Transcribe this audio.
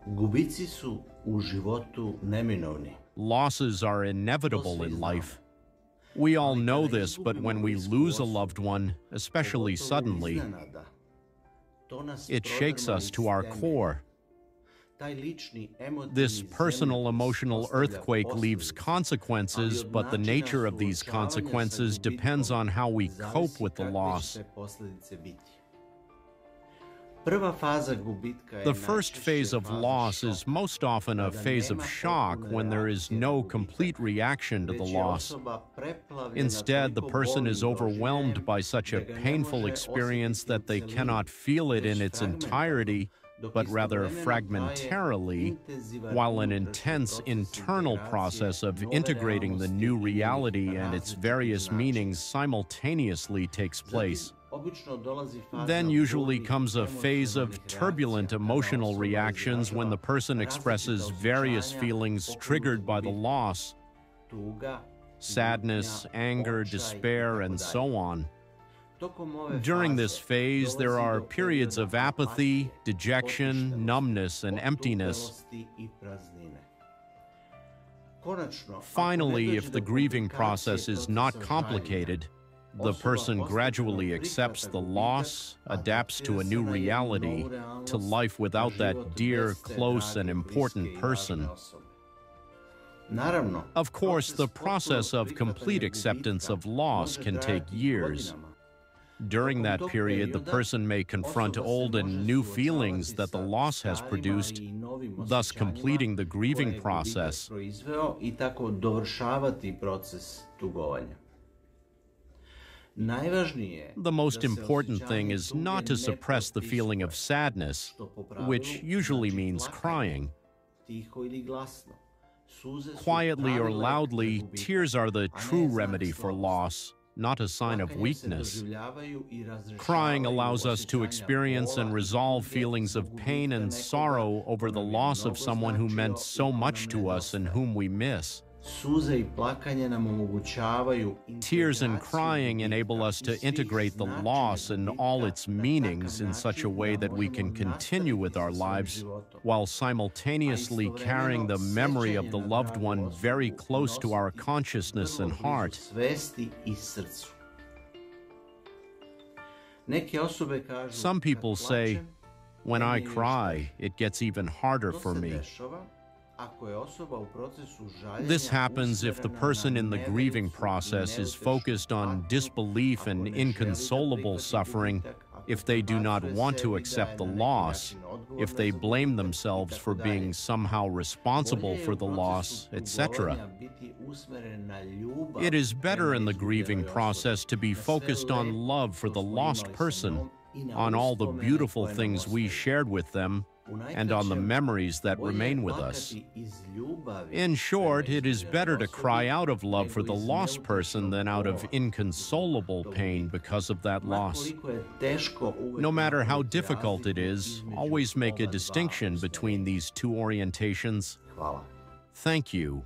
Gubici su u životu neminovni. Losses are inevitable in life. We all know this, but when we lose a loved one, especially suddenly, it shakes us to our core. This personal emotional earthquake leaves consequences, but the nature of these consequences depends on how we cope with the loss. The first phase of loss is most often a phase of shock when there is no complete reaction to the loss. Instead, the person is overwhelmed by such a painful experience that they cannot feel it in its entirety, but rather fragmentarily, while an intense internal process of integrating the new reality and its various meanings simultaneously takes place. Then usually comes a phase of turbulent emotional reactions when the person expresses various feelings triggered by the loss: sadness, anger, despair, and so on. During this phase, there are periods of apathy, dejection, numbness, and emptiness. Finally, if the grieving process is not complicated, the person gradually accepts the loss, adapts to a new reality, to life without that dear, close, and important person. Of course, the process of complete acceptance of loss can take years. During that period, the person may confront old and new feelings that the loss has produced, thus completing the grieving process. The most important thing is not to suppress the feeling of sadness, which usually means crying. Quietly or loudly, tears are the true remedy for loss, not a sign of weakness. Crying allows us to experience and resolve feelings of pain and sorrow over the loss of someone who meant so much to us and whom we miss. Tears and crying enable us to integrate the loss and all its meanings in such a way that we can continue with our lives while simultaneously carrying the memory of the loved one very close to our consciousness and heart. Some people say, "When I cry, it gets even harder for me." This happens if the person in the grieving process is focused on disbelief and inconsolable suffering, if they do not want to accept the loss, if they blame themselves for being somehow responsible for the loss, etc. It is better in the grieving process to be focused on love for the lost person, on all the beautiful things we shared with them, and on the memories that remain with us. In short, it is better to cry out of love for the lost person than out of inconsolable pain because of that loss. No matter how difficult it is, always make a distinction between these two orientations. Thank you.